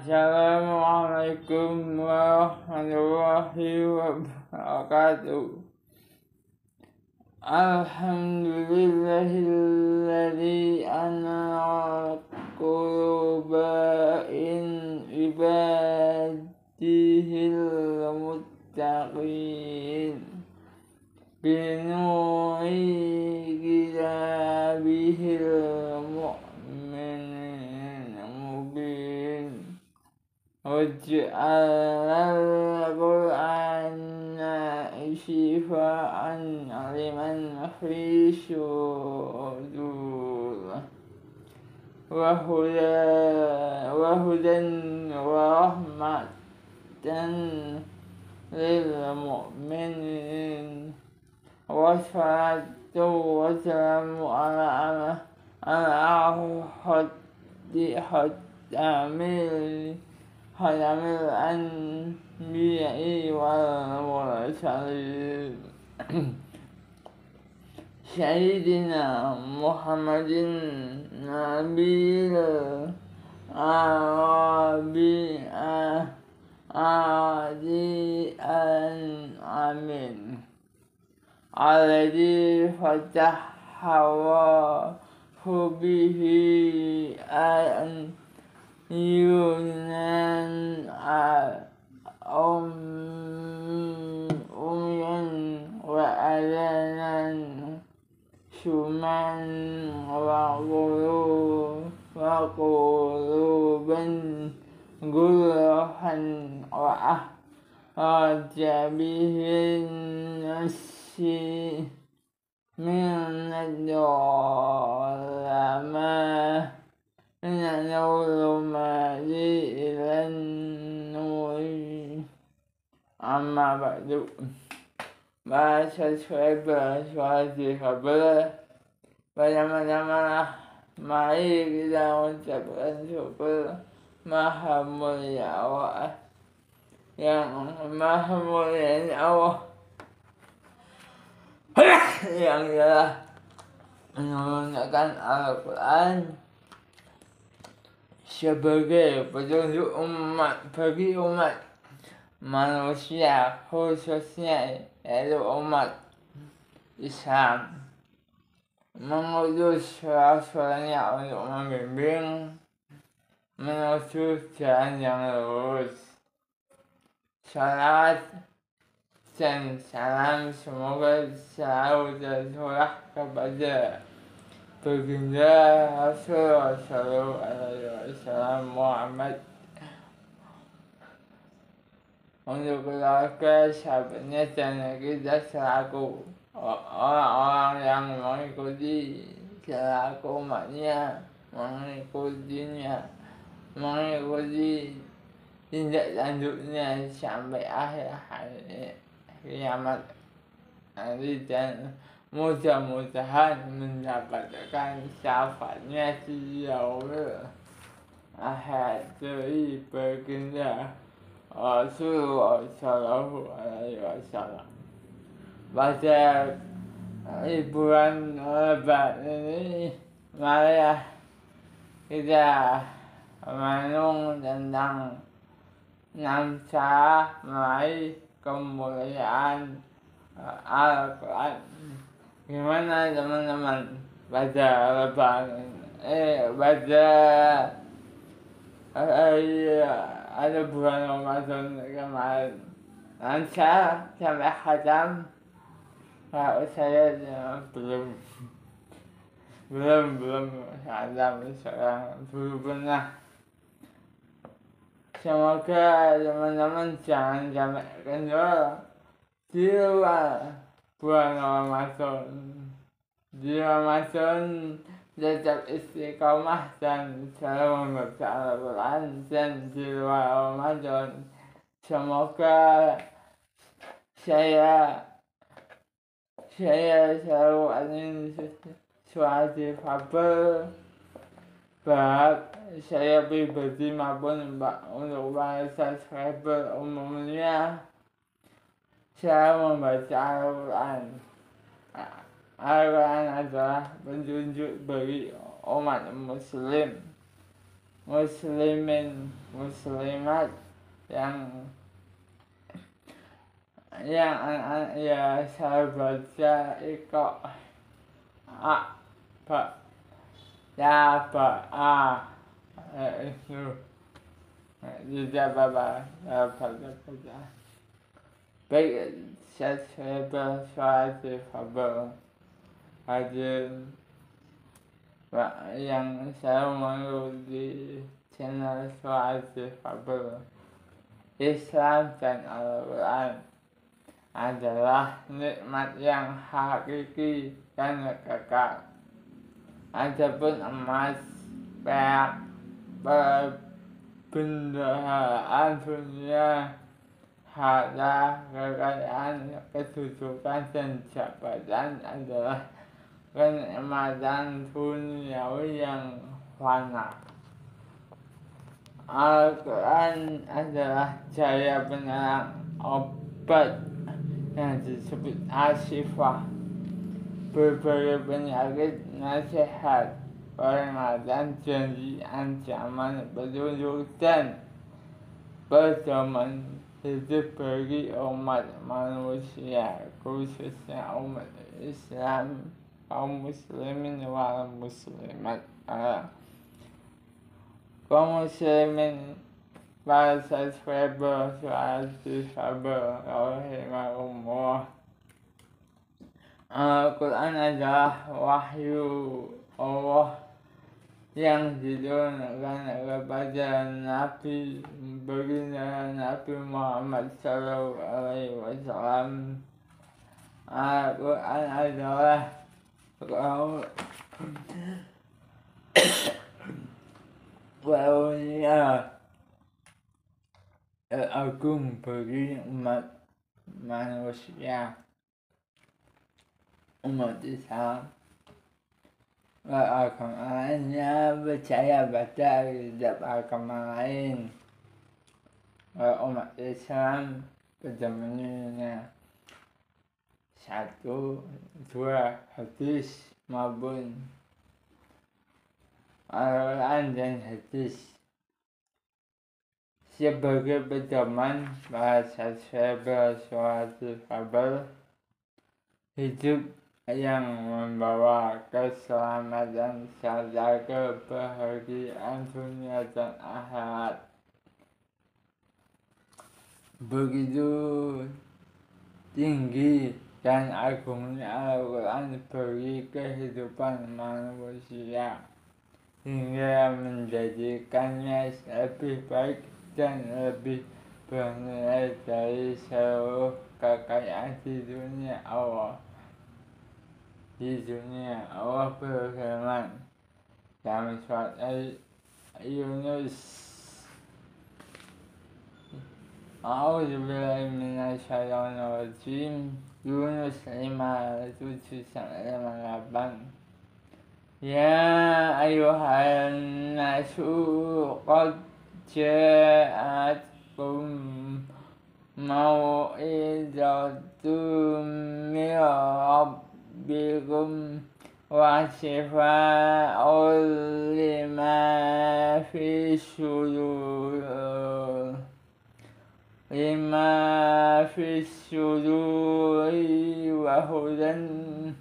Assalamualaikum warahmatullahi wabarakatuh. Alhamdulillahilladzi anara quluba in ibadihil muttaqin binuri kitabihil mu'minin mubin waj'alal qur'ana shifa'an liman fi sudur wa hudan wa rahmatan lil mu'minin wassalatu wassalamu ala khatamil anbiya'i wal mursalin Sayyidina Muhammadin Nabil Arabi Amin alladzi fatahallahu bihi an yunan umyan wa adanan suman wa quluban gulhan wa ajabihin nasi min al-zulumati ilan nuri amma ba'du. Bahasa pertama-tama mari kita ucapkan syukur Maha Mulia Allah yang Maha Mulia Allah yang telah menurunkan Al-Quran sebagai petunjuk bagi umat manusia, khususnya yaitu umat Islam, mengutus rasulnya untuk membimbing menuju jalan yang lurus. Salawat dan salam semoga selalu tercurah kepada baginda Rasulullah Sallallahu Alaihi Wasallam Muhammad, untuk keluarga, sahabatnya, dan kita selaku orang-orang yang mengikuti, selaku umatnya, mengikuti tindak lanjutnya sampai akhir hari kiamat nanti, dan mudah-mudahan mendapatkan syafaatnya di yaumil akhir dari baginda Rasulullah Sallallahu Alaihi Wasallam. Pada liburan Lebaran ini, mari kita merenung tentang 6 cara meraih kemuliaan Al-Quran. Gimana teman-teman pada Lebaran ada bulan Ramadan kemarin lancar sampai khatam? Kalau saya belum khatam, sekarang belum pernah. Semoga teman-teman jangan sampai kendor di luar bulan Ramadan. Di Ramadan tetap istiqomah dan selalu membaca Al-Quran, dan di luar Ramadan semoga saya selalu ada suatu fabel bab saya pribadi maupun untuk para subscriber umumnya. Saya membaca Al-Quran. Al-Quran adalah petunjuk bagi umat muslim muslimin muslimat yang ya saya baca itu apa ya apa itu tidak apa baik saya bersuara difabel ada yang saya mau di channel suara difabel Islam dan Al-Quran adalah nikmat yang hakiki dan kekal. Adapun emas, perak, perbendaharaan dunia, harta, kekayaan, kedudukan, dan jabatan adalah kenikmatan duniawi yang fana. Al-Quran adalah cahaya penerang obat yang disebut Asifah, berbagai penyakit, nasihat, peringatan, janji, ancaman, petunjuk, dan pedoman hidup bagi umat manusia, khususnya umat Islam, kaum muslimin wal muslimat. Kaum muslimin para subscriber suara difabel rahimahumullah. Al-Quran adalah wahyu Allah yang diturunkan kepada Nabi baginda Nabi Muhammad SAW. Al-Quran adalah karunia agung bagi umat manusia, umat Islam. Agama lainnya percaya pada kitab agama lain. Umat Islam pada menurutnya 1, 2 hadis maupun Al-Quran dan hadis sebagai pedoman bahasa suatu kabar hidup yang membawa keselamatan serta kebahagiaan dunia dan akhirat. Begitu tinggi dan agungnya Al-Quran bagi kehidupan manusia hingga menjadikannya lebih baik dan lebih bernilai dari seluruh kekayaan di dunia Allah. Di dunia Allah berfirman dalam surat Yunus, A'udzubillahi minasyaitonir rajim, Yunus 5:7-8. Ya ayuhan nasu qad ja'atkum mau'izatum min rabbikum wa shifaa'un lima fi suduri wa hudan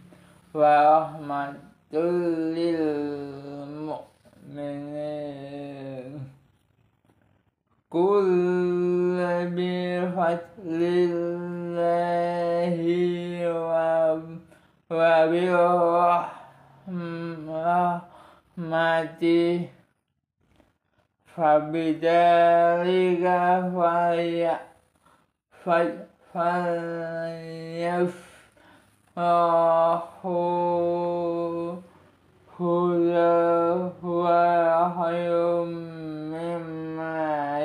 wa rahmatul lil mu'minin. Qul bi fadlillahi wa bi rahmatihi fabidzalika falyafrahu huwa khairun mimma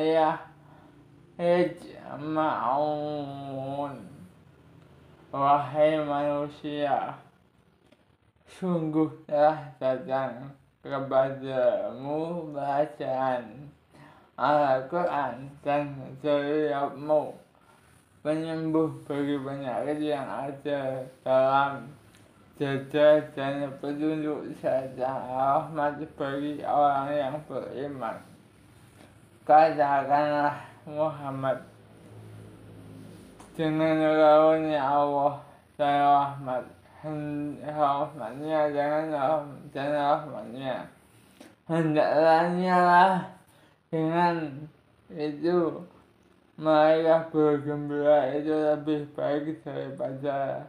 yajma'un. Wahai manusia, sungguh telah datang kepadamu bacaan Al-Quran dan setiapmu penyembuh bagi penyakit yang ada dalam dada dan petunjuk serta rahmat bagi orang yang beriman. katakanlah Muhammad, dengan karunia Allah dan rahmatnya dan rahmatnya, hendaklah nyalah dengan itu mereka bergembira, itu lebih baik daripada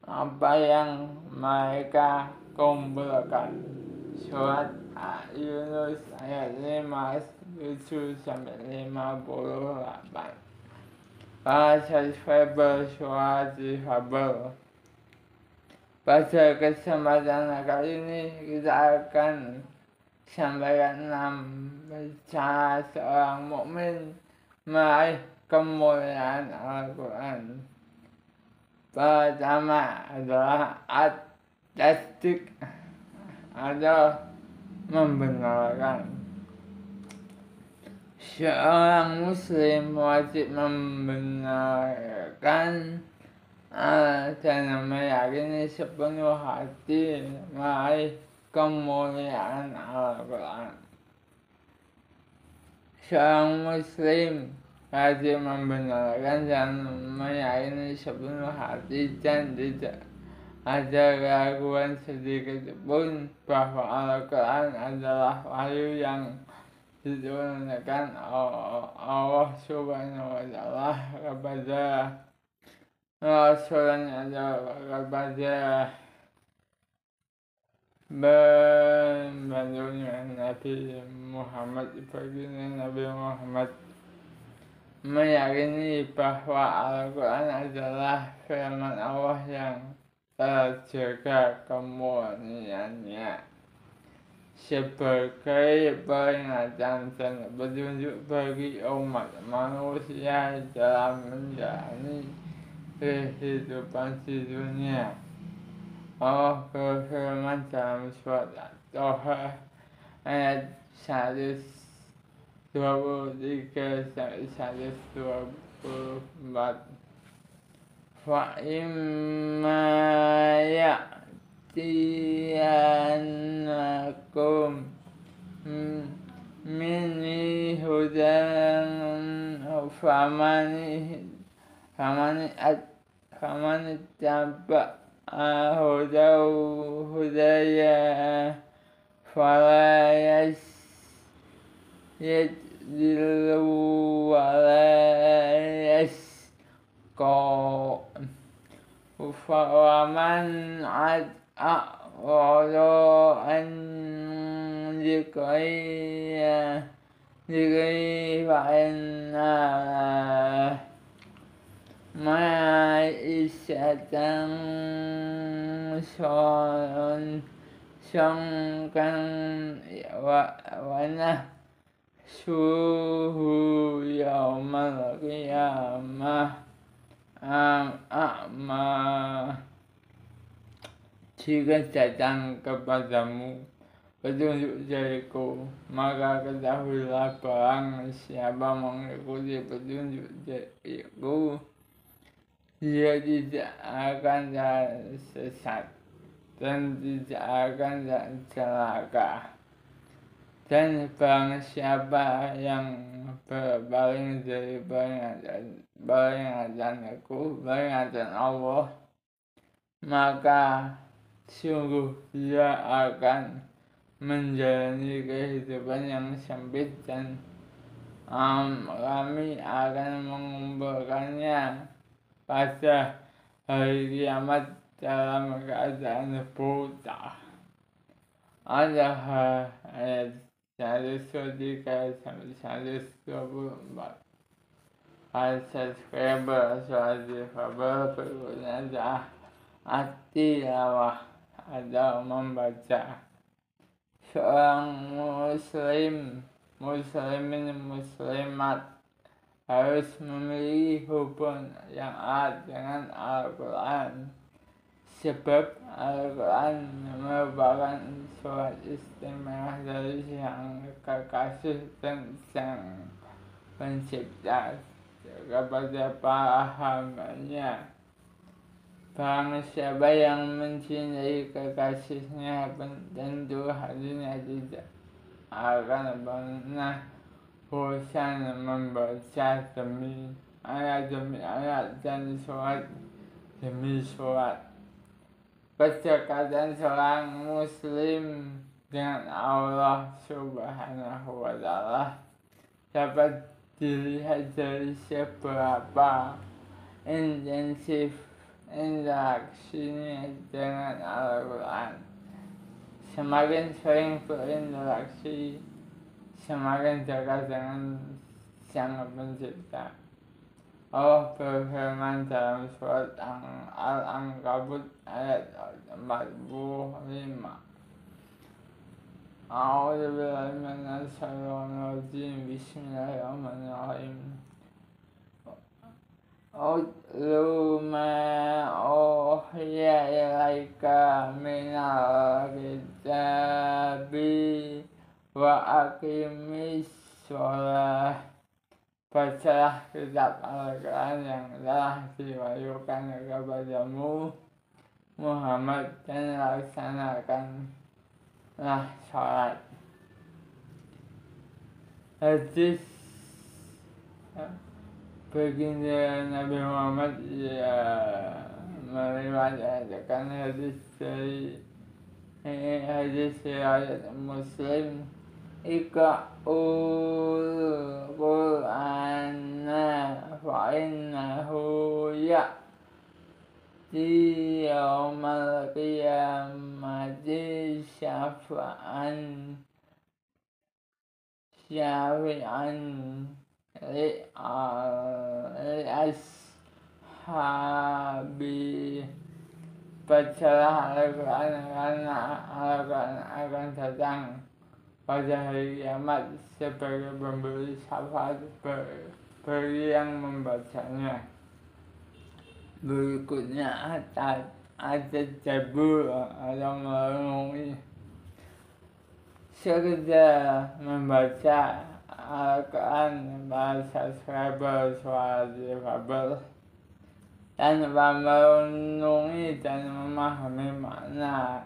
apa yang mereka kumpulkan. Surat Yunus ayat 57-58. Para subscriber suara difabel, pada kesempatan kali ini kita akan sampaikan 6 cara seorang mukmin meraih kemuliaan Al-Quran. Pertama adalah at-tasdik atau membenarkan. Seorang muslim wajib membenarkan dan meyakini sepenuh hati meraih kemuliaan Al-Quran. Seorang muslim wajib membenarkan dan meyakini sepenuh hati dan tidak ada keraguan sedikit pun bahwa Al-Quran adalah wahyu yang diturunkan Allah Subhanahu wa Ta'ala kepada Rasulnya kepada pembantunya Nabi Muhammad, baginda Nabi Muhammad, meyakini bahwa Al-Quran adalah firman Allah yang terjaga kemurniannya sebagai peringatan dan petunjuk bagi umat manusia dalam menjalani kehidupan di dunia. Allah berfirman dalam surat At-Taha ayat 123-124. Fa'imma ya'tiyanakum minni hudan faman ittaba'a hudaya fala yadillu wa la yashqa waman a'rada an dzikri fa inna ma'isyatan syangkan wa nahsyuruhu yaumal qiyamah a'ma. Jika datang kepadamu petunjuk dariku, maka ketahuilah barang siapa mengikuti petunjuk dariku, dia tidak akan tersesat dan tidak akan celaka. Dan barang siapa yang berpaling dari peringatan Allah, maka sungguh dia akan menjalani kehidupan yang sempit dan kami akan mengumpulkannya pada hari kiamat dalam keadaan buta. Ada ayat 103-124. Subscriber suara difabel berguna at-tilawah atau membaca. Seorang muslimat harus memiliki hubungan yang erat dengan Al-Quran, sebab Al-Quran merupakan surat istimewa dari Sang Kekasih dan Sang Pencipta kepada para hambanya. Barang siapa yang mencintai kekasihnya, tentu hatinya tidak akan pernah bosan membaca demi ayat dan sholat demi sholat. Kedekatan seorang muslim dengan Allah Subhanahu wa Ta'ala dapat dilihat dari seberapa intensif interaksinya dengan Al-Quran. Semakin sering berinteraksi, semakin dekat dengan Sang Pencipta. Allah berfirman dalam surat Al-Ankabut ayat 45. A'udzubillahi minasyaitonir rajim. Bismillahirrahmanirrahim. Utlu ma uhiya ilaika minal kitabi wa aqimis sholah. Bacalah kitab Al-Quran yang telah diwahyukan kepadamu Muhammad dan laksanakanlah sholat. Hadis baginda Nabi Muhammad meriwayatkan hadis riwayat Muslim. Iqra'ul Qur'ana fa innahu ya'ti yawmal qiyamati syafi'an li-ashabi. Bacalah Al-Quran karena Al-Quran akan datang pada hari kiamat sebagai pemberi syafaat bagi yang membacanya. Berikutnya ada jabur atau merenungi. Sekedar membaca Al-Quran bahasa Scrabble, suara difabel, tanpa merenungi dan memahami makna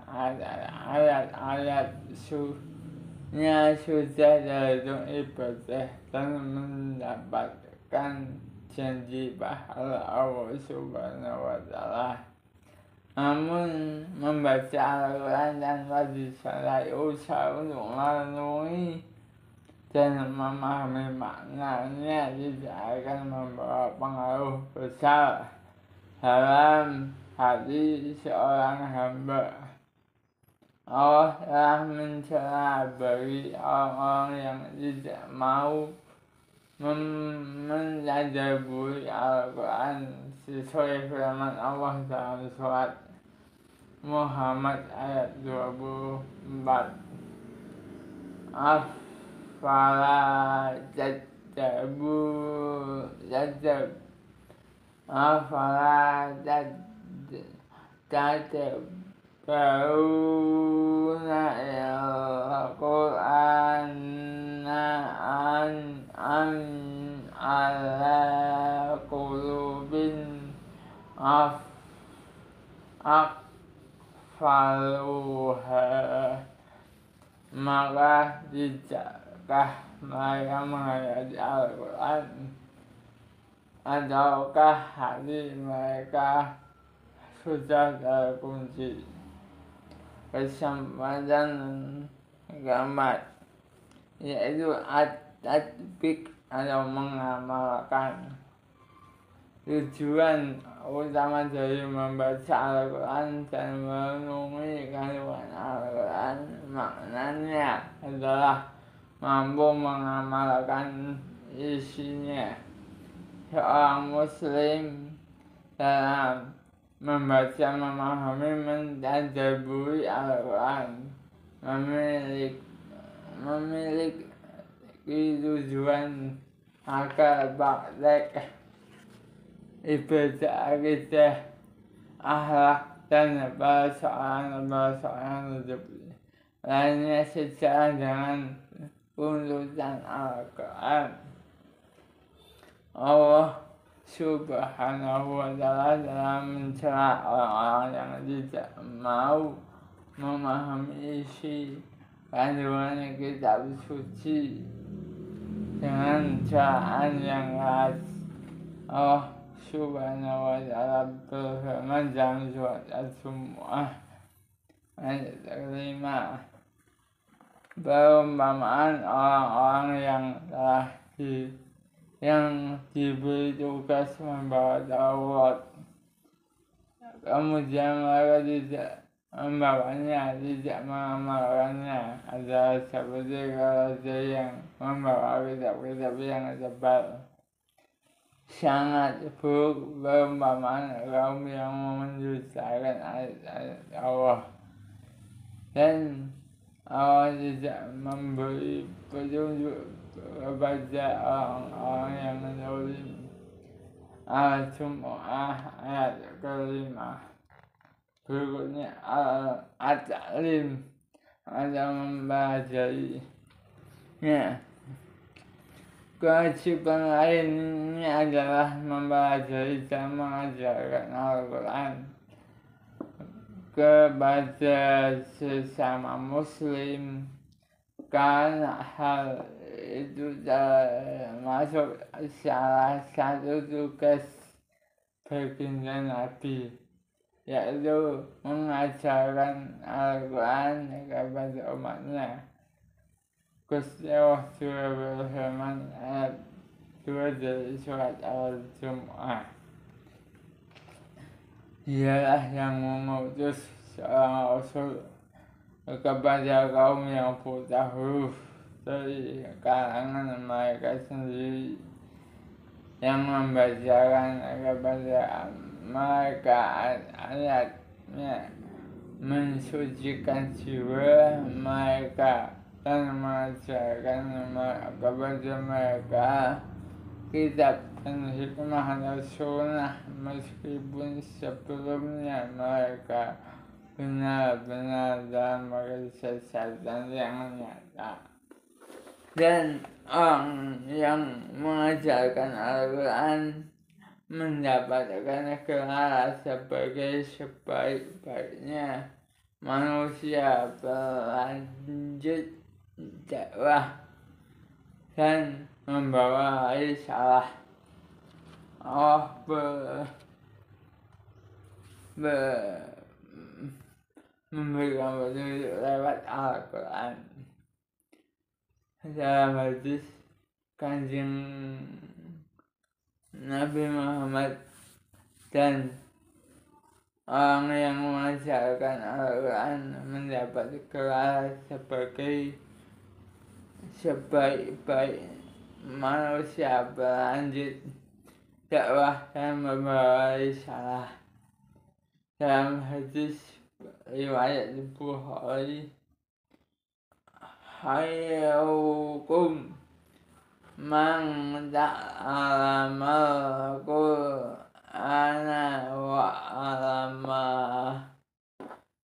ayat-ayat sudah terhitung ibadah dan mendapatkan janji pahala Allah Subhanahu wa Ta'ala. Namun membaca Al-Quran tanpa disertai usaha untuk merenungi dan memahami maknanya tidak akan membawa pengaruh besar dalam hati seorang hamba. Allah telah mencela bagi orang-orang yang tidak mau mentadabburi Al-Quran sesuai firman Allah dalam surat Muhammad ayat 24. Afala tadabbaruna al-Qur'ana am ala qulubin aqfaluha. Maka tidakkah mereka menghayati Al-Quran, ataukah hati mereka sudah terkunci? Kesempatan keempat yaitu at-tatbiq atau mengamalkan. Tujuan utama dari membaca Al-Quran dan merenungi kandungan Al-Quran maknanya adalah mampu mengamalkan isinya. Seorang muslim dalam membaca, memahami, mentadabburi Al-Quran memiliki tujuan agar praktek ibadah, akidah, akhlak, dan persoalan hidup lainnya sejalan dengan tuntutan Al-Quran. Allah Subhanahu wa Ta'ala dalam mencela orang-orang yang tidak mau memahami isi kandungan kitab suci dengan cobaan yang keras. Allah Subhanahu wa Ta'ala berfirman dalam surat As-Sumu'ah ayat 5, perumpamaan orang-orang yang diberi tugas membawa Taurat, kemudian mereka tidak membawanya, tidak mengamalkannya, adalah seperti raja yang membawa kitab-kitab yang tebal. Sangat buruk perumpamaan kaum yang mendustakan ayat-ayat Allah, dan Allah tidak memberi petunjuk kepada orang-orang yang zalim. Al-Jumu'ah ayat ke-5. Berikutnya At-Ta'lim atau mempelajarinya. Kewajiban lainnya adalah mempelajari dan mengajarkan Al-Quran kepada sesama muslim, karena hal itu termasuk salah satu tugas baginda Nabi, yaitu mengajarkan Al-Quran kepada umatnya. Gusti Allah juga berfirman ayat 2 dari surat Al-Jumu'ah, Dialah yang mengutus seorang Rasul kepada kaum yang buta huruf dari kalangan mereka sendiri, yang membacakan kepada mereka ayat-ayatnya, mensucikan jiwa mereka, dan mengajarkan kepada mereka kitab dan hikmah dan sunnah, meskipun sebelumnya mereka benar-benar dalam kesesatan yang nyata. Dan orang yang mengajarkan Al-Quran mendapatkan gelar sebagai sebaik-baiknya manusia berlanjut dakwah dan membawa risalah. Allah memberikan petunjuk lewat Al-Quran. Dalam hadis Kanjeng Nabi Muhammad, dan orang yang mengajarkan Al-Quran mendapat gelar sebagai sebaik-baik manusia berlanjut dakwah dan membawa risalah. Dalam hadis riwayat Bukhari, khairukum man ta'allama al-Qur'ana wa 'allamahu.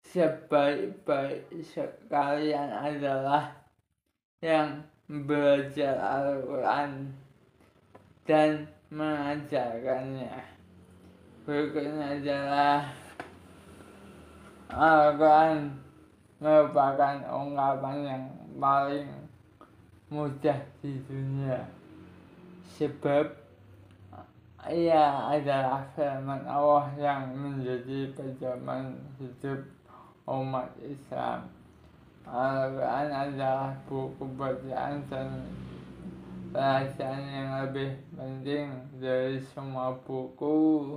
Sebaik-baik sekalian adalah yang belajar Al-Quran dan mengajarkannya. Berikutnya adalah Al-Quran merupakan ungkapan yang paling mudah di dunia, sebab ia adalah firman Allah yang menjadi pedoman hidup umat Islam. Al-Quran adalah buku bacaan dan pelajaran yang lebih penting dari semua buku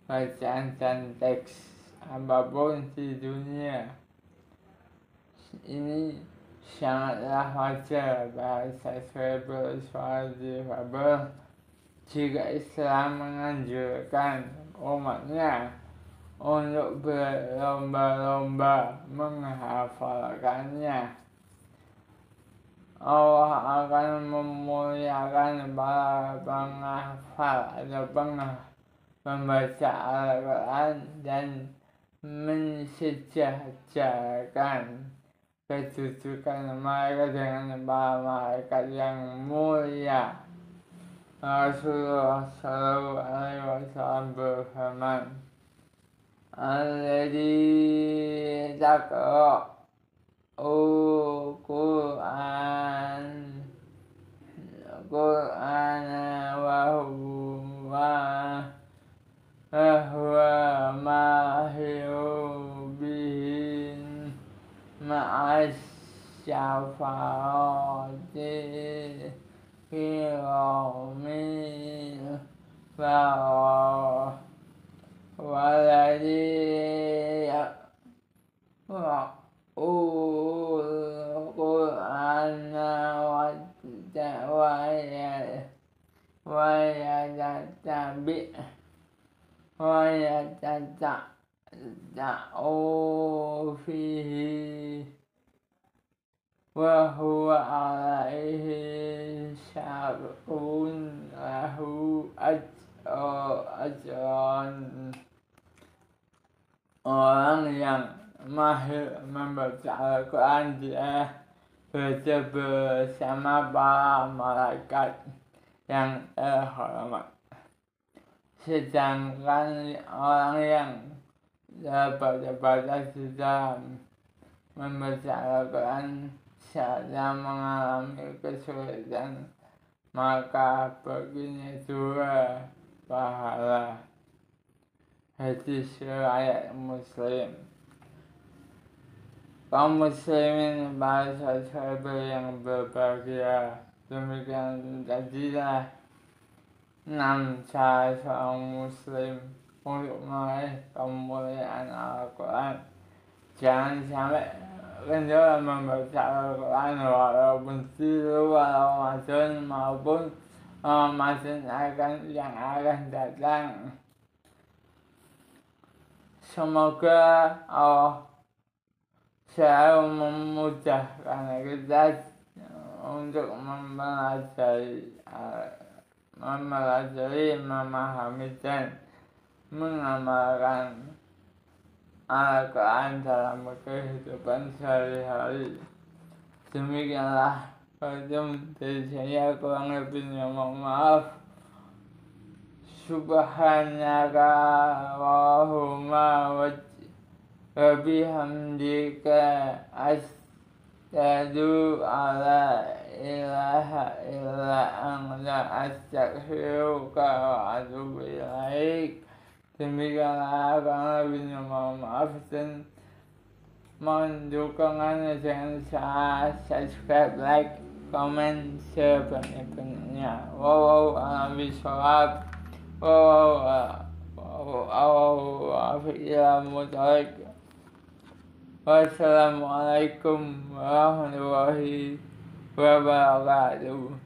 bacaan dan teks apapun di dunia. Ini sangatlah wajar bahasa cerebral difabel jika Islam menganjurkan umatnya untuk berlomba-lomba menghafalkannya. Allah akan memuliakan para penghafal atau pembaca Al-Quran dan mensejajarkan kedudukan mereka dengan para malaikat yang mulia. Rasulullah SAW berfirman, Alladzi taqra'u Qur'an القرآن وهو ماهر به مع الشفاعة كرام بررة والذي يقرأ القرآن ويتتبع فيه وهو عليه شاق له أجران. Orang yang mahir membaca Al-Quran dia bersama para malaikat yang terhormat. Sedangkan orang yang baca sedang membaca Al-Quran sedang mengalami kesulitan, maka baginya dua pahala. Hadis riwayat Muslim. Kaum muslimin para sahabat yang berbahagia, demikian tadilah 6 cara seorang muslim untuk meraih kemuliaan Al-Quran. Jangan sampai kendor membaca Al-Quran walaupun di luar Ramadan maupun Ramadan yang akan datang. Semoga Allah selalu memudahkan kita untuk mempelajari, memahami dan mengamalkan Al-Quran dalam kehidupan sehari-hari. Demikianlah pertemuan dari saya, kurang lebihnya mohon maaf. Subhanaka Allahumma wa bihamdika asyhadu alla ilaha illa anta astaghfiruka wa atubu ilaik. Demikianlah kurang lebihnya mohon maaf dan mohon dukungannya, jangan lupa subscribe, like, komen, share banyak-banyaknya. A'lam bishawab. Wassalamualaikum warahmatullahi wabarakatuh.